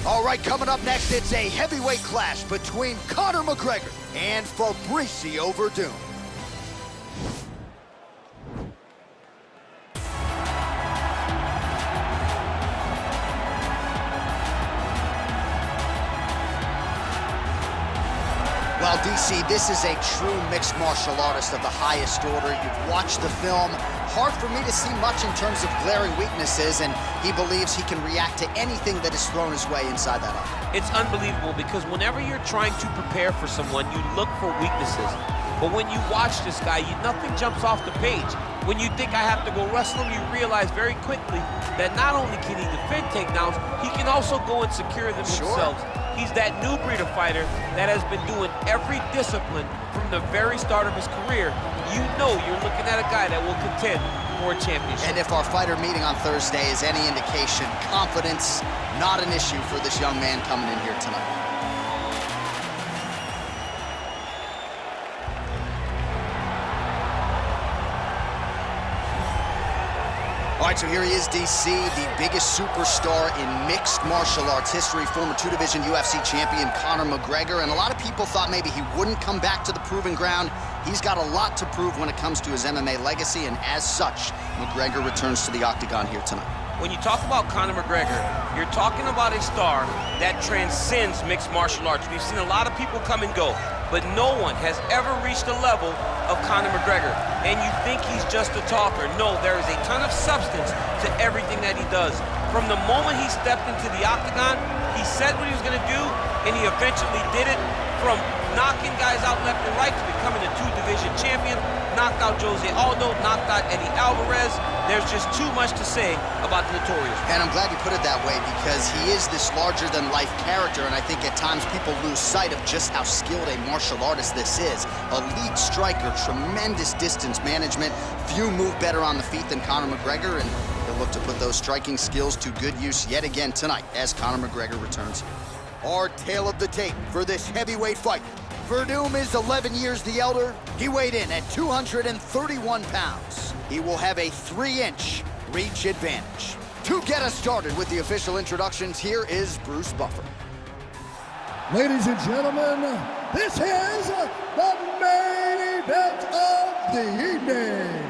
All right, coming up next, it's a heavyweight clash between Conor McGregor and Fabricio Werdum. Well, DC, this is a true mixed martial artist of the highest order. You've watched the film. Hard for me to see much in terms of glaring weaknesses, and he believes he can react to anything that is thrown his way inside that octagon. It's unbelievable because whenever you're trying to prepare for someone, you look for weaknesses. But when you watch this guy, nothing jumps off the page. When you think I have to go wrestle him, you realize very quickly that not only can he defend takedowns, he can also go and secure them himself. He's that new breed of fighter that has been doing every discipline from the very start of his career. You know you're looking at a guy that will contend for a championship. And if our fighter meeting on Thursday is any indication, confidence, not an issue for this young man coming in here tonight. All right, so here he is, DC, the biggest superstar in mixed martial arts history, former two-division UFC champion Conor McGregor, and a lot of people thought maybe he wouldn't come back to the proving ground. He's got a lot to prove when it comes to his MMA legacy, and as such, McGregor returns to the octagon here tonight. When you talk about Conor McGregor, you're talking about a star that transcends mixed martial arts. We've seen a lot of people come and go, but no one has ever reached the level of Conor McGregor. And you think he's just a talker. No, there is a ton of substance to everything that he does. From the moment he stepped into the octagon, he said what he was gonna do, and he eventually did it. From knocking guys out left and right to becoming a two-division champion, knocked out Jose Aldo, knocked out Eddie Alvarez. There's just too much to say about the Notorious. And I'm glad you put it that way because he is this larger-than-life character, and I think at times people lose sight of just how skilled a martial artist this is. Elite striker, tremendous distance management. Few move better on the feet than Conor McGregor, and he'll look to put those striking skills to good use yet again tonight as Conor McGregor returns here. Our tale of the tape for this heavyweight fight. Werdum is 11 years the elder. He weighed in at 231 pounds. He will have a 3-inch reach advantage. To get us started with the official introductions, here is Bruce Buffer. Ladies and gentlemen, this is the main event of the evening.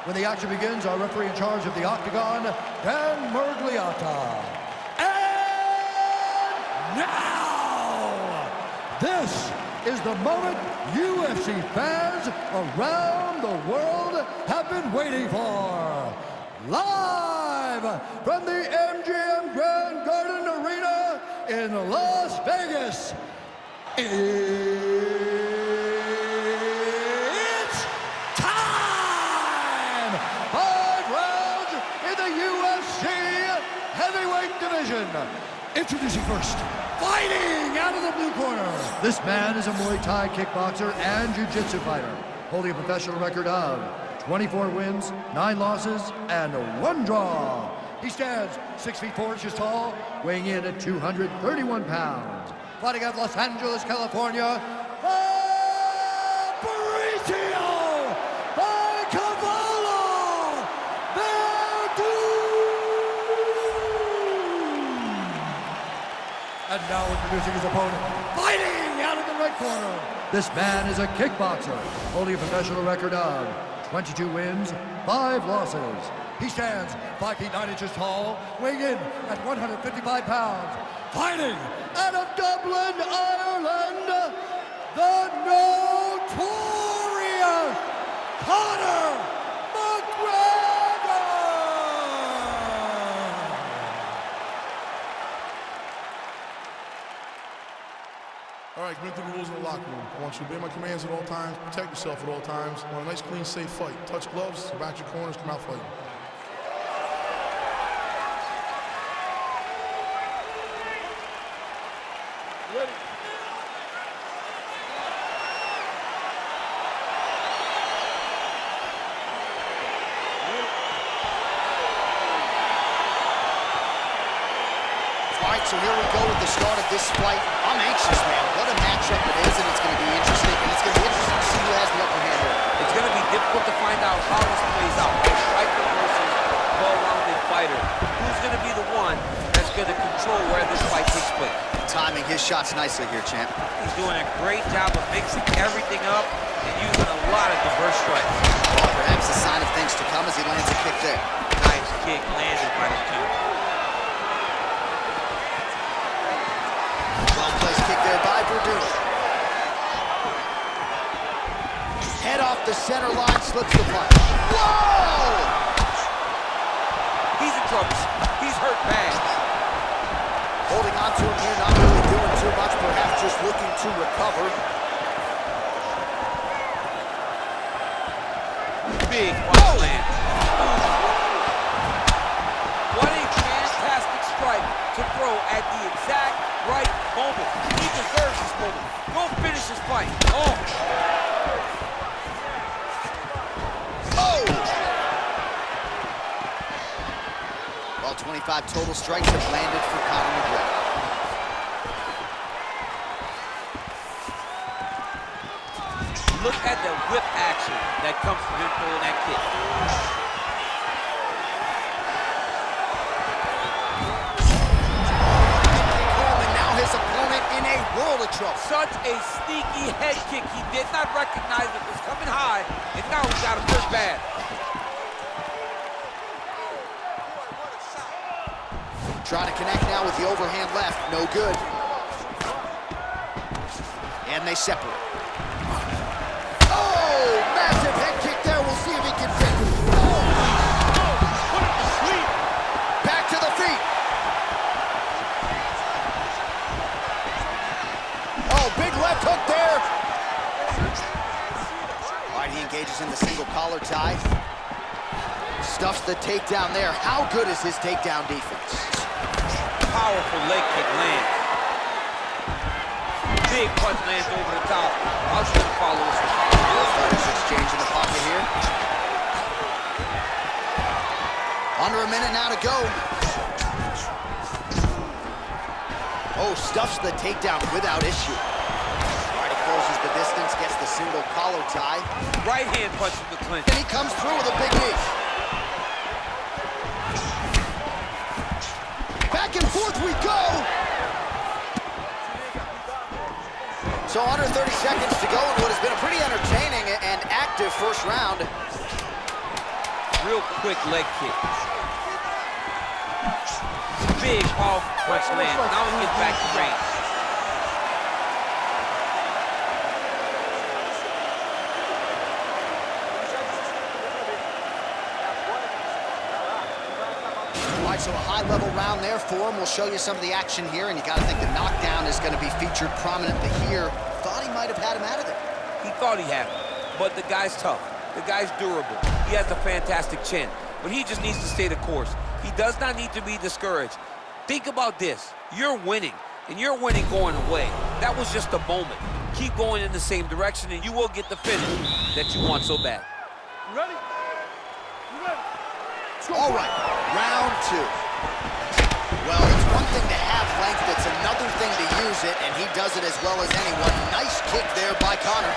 When the action begins, our referee in charge of the octagon, Dan Mergliata. And now, this is the moment UFC fans around the world have been waiting for. Live from the MGM Grand Garden Arena in Las Vegas, it's time! 5 rounds in the UFC heavyweight division. Introducing first, fighting out of the blue corner. This man is a Muay Thai kickboxer and jiu-jitsu fighter, holding a professional record of 24 wins, 9 losses, and 1 draw. He stands 6 feet 4 inches tall, weighing in at 231 pounds. Fighting out of Los Angeles, California, Fabricio And now introducing his opponent, fighting out of the right corner. This man is a kickboxer, holding a professional record of 22 wins, 5 losses. He stands 5 feet 9 inches tall, weighing in at 155 pounds. Fighting out of Dublin, Ireland, the notorious Conor McGregor! All right, commit to the rules in the locker room. I want you to obey my commands at all times, protect yourself at all times. I want a nice, clean, safe fight. Touch gloves, back your corners, come out fighting. Ready? All right, so here we go with the start of this fight. I'm anxious, man. What a matchup it is, and it's going to be interesting. And it's going to be interesting to see who has the upper hand here. It's going to be difficult to find out how this plays out. A striker versus well-rounded fighter. Who's going to be the one that's going to control where this fight takes timing his shots nicely here, champ. He's doing a great job of mixing everything up and using a lot of diverse strikes. Well, perhaps a sign of things to come as he lands a kick there. Nice kick landed by the champ. Well-placed kick there by Verdun. Head off the center line, slips the punch. Whoa! He's in trouble. He's hurt bad. Holding on to him here, not really doing too much, perhaps just looking to recover. Big punch land. What a fantastic strike to throw at the exact right moment. He deserves this moment. Go finish this fight. Oh! Well, 25 total strikes have landed for Conor McGregor. Look at the whip action that comes from him throwing that kick. And now his opponent in a world of trouble. Such a sneaky head kick. He did not recognize it was coming high, and now he's got him hurt bad. Trying to connect now with the overhand left. No good. And they separate. Oh, massive head kick there. We'll see if he can fix it. Back to the feet. Oh, big left hook there. All right, he engages in the single collar tie. Stuffs the takedown there. How good is his takedown defense? Powerful leg kick lands. Big punch lands over the top. I'll try to follow this one. Fighters exchange in the pocket here. Under a minute now to go. Oh, stuffs the takedown without issue. All right, he closes the distance, gets the single collar tie. Right hand punch from the clinch. And he comes through with a big knee. Back and forth we go. So under 30 seconds to go in what has been a pretty entertaining and active first round. Real quick leg kick. Big powerful punch lands. Now he gets back to range. All right, so a high-level round there for him. We'll show you some of the action here, and you got to think the knockdown is going to be featured prominently here. Thought he might have had him out of there. He thought he had him, but the guy's tough. The guy's durable. He has a fantastic chin, but he just needs to stay the course. He does not need to be discouraged. Think about this. You're winning, and you're winning going away. That was just a moment. Keep going in the same direction, and you will get the finish that you want so bad. You ready? You ready? All right, round two. Well, it's one thing to have length, it's another thing to use it, and he does it as well as anyone. Nice kick there by Conor.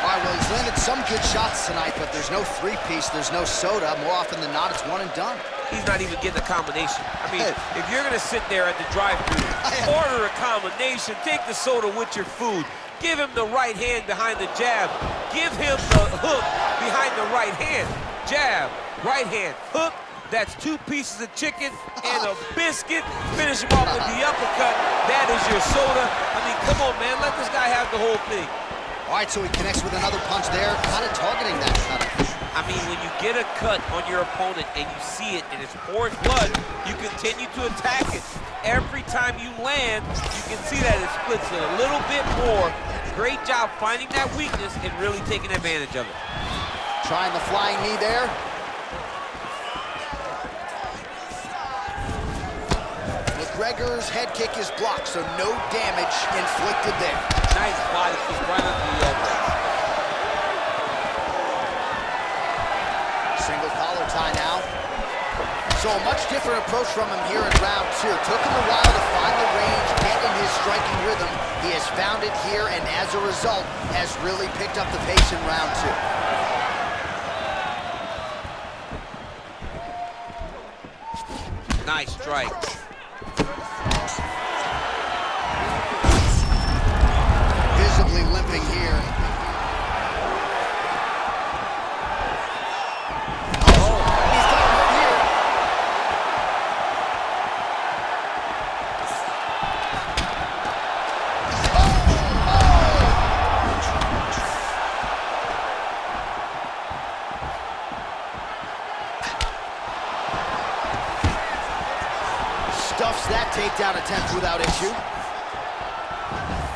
All right, well, he's landed some good shots tonight, but there's no three-piece, there's no soda. More often than not, it's one and done. He's not even getting a combination. I mean, if you're going to sit there at the drive-thru, order a combination, take the soda with your food, give him the right hand behind the jab, give him the hook behind the right hand. Jab, right hand, hook. That's 2 pieces of chicken and a biscuit. Finish him off with the uppercut. That is your soda. I mean, come on, man. Let this guy have the whole thing. All right, so he connects with another punch there, kind of targeting that cut. I mean, when you get a cut on your opponent and you see it and it's pouring blood, you continue to attack it. Every time you land, you can see that it splits it a little bit more. Great job finding that weakness and really taking advantage of it. Trying the flying knee there. McGregor's head kick is blocked, so no damage inflicted there. Nice body kick right under the elbow. Single collar tie now. So a much different approach from him here in round two. Took him a while to find the range, get in his striking rhythm. He has found it here, and as a result, has really picked up the pace in round two. Nice strike. Visibly limping here. Stuffs that takedown attempt without issue.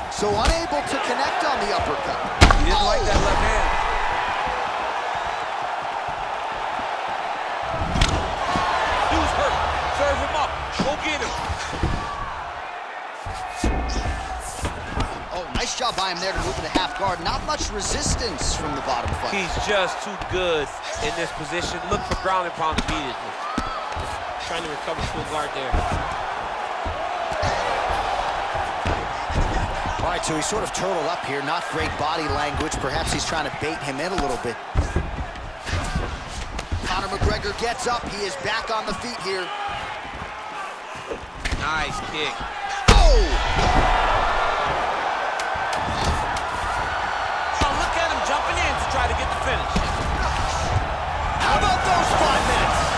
So unable to connect on the uppercut. He didn't like that left hand. Dude's hurt. Serve him up. Go get him. Oh, nice job by him there to move into half guard. Not much resistance from the bottom fight. He's just too good in this position. Look for ground and pound immediately. Trying to recover full guard there. All right, so he's sort of turtled up here. Not great body language. Perhaps he's trying to bait him in a little bit. Conor McGregor gets up. He is back on the feet here. Nice kick. Oh! Oh, look at him jumping in to try to get the finish. How about those 5 minutes?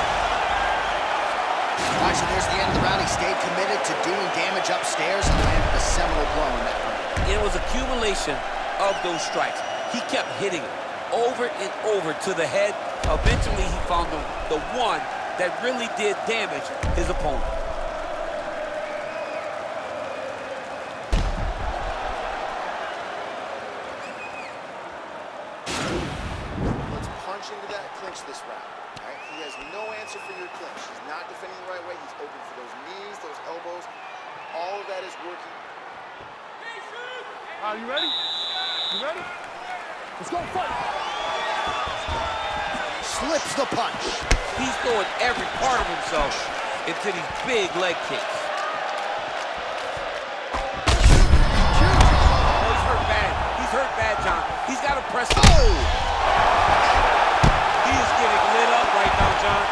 All right, so there's the end of the round. He stayed committed to doing damage upstairs and landed a seminal blow in that round. It was accumulation of those strikes. He kept hitting it over and over to the head. Eventually, he found the one that really did damage his opponent. Let's punch into that clinch this round. All right? He has no answer for your clinch. He's not defending the right way. He's open for those knees, those elbows. All of that is working. Are you ready? You ready? Let's go, fight! Slips the punch. He's throwing every part of himself into these big leg kicks. Oh, he's hurt bad. He's hurt bad, John. He's got to press. Oh! He is getting lit up right now, John.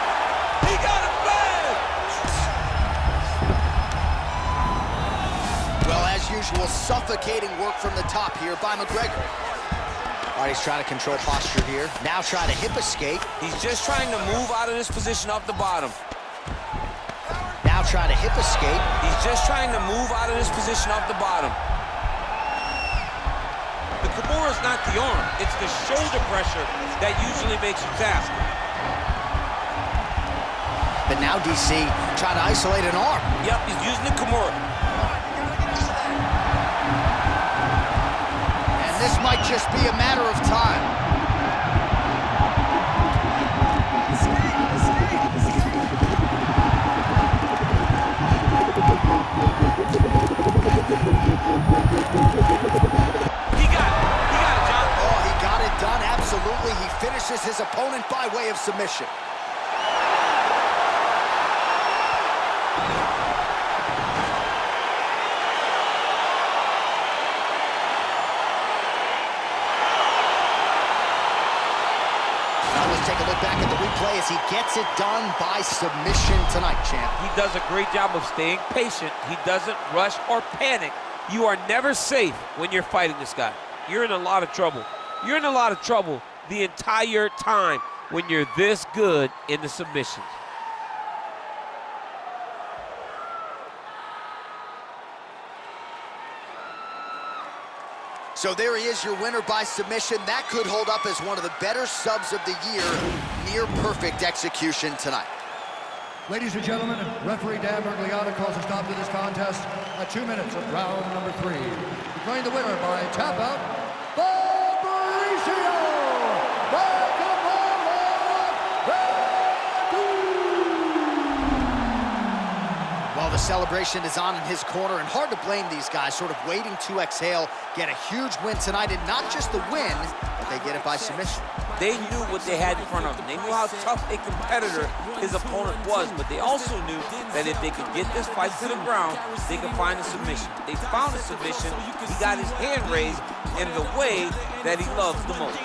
He got it bad! Well, as usual, suffocating work from the top here by McGregor. All right, he's trying to control posture here. Now trying to hip escape. He's just trying to move out of this position off the bottom. Now trying to hip escape. He's just trying to move out of this position off the bottom. The Kimura is not the arm. It's the shoulder pressure that usually makes you tap. But now DC trying to isolate an arm. Yep, he's using the Kimura. And this might just be a matter of time. He got it, John. Oh, he got it done, absolutely. He finishes his opponent by way of submission. Now let's take a look back at the replay as he gets it done by submission tonight, champ. He does a great job of staying patient. He doesn't rush or panic. You are never safe when you're fighting this guy. You're in a lot of trouble. You're in a lot of trouble the entire time when you're this good in the submissions. So there he is, your winner by submission. That could hold up as one of the better subs of the year. Near perfect execution tonight. Ladies and gentlemen, referee Dan Bergliata calls a stop to this contest at 2 minutes of round number 3. Declaring the winner by tap out, Fabricio! Well, the celebration is on in his corner, and hard to blame these guys, sort of waiting to exhale, get a huge win tonight, and not just the win, but they get it by submission. They knew what they had in front of them. They knew how tough a competitor his opponent was, but they also knew that if they could get this fight to the ground, they could find a submission. They found a submission. He got his hand raised in the way that he loves the most.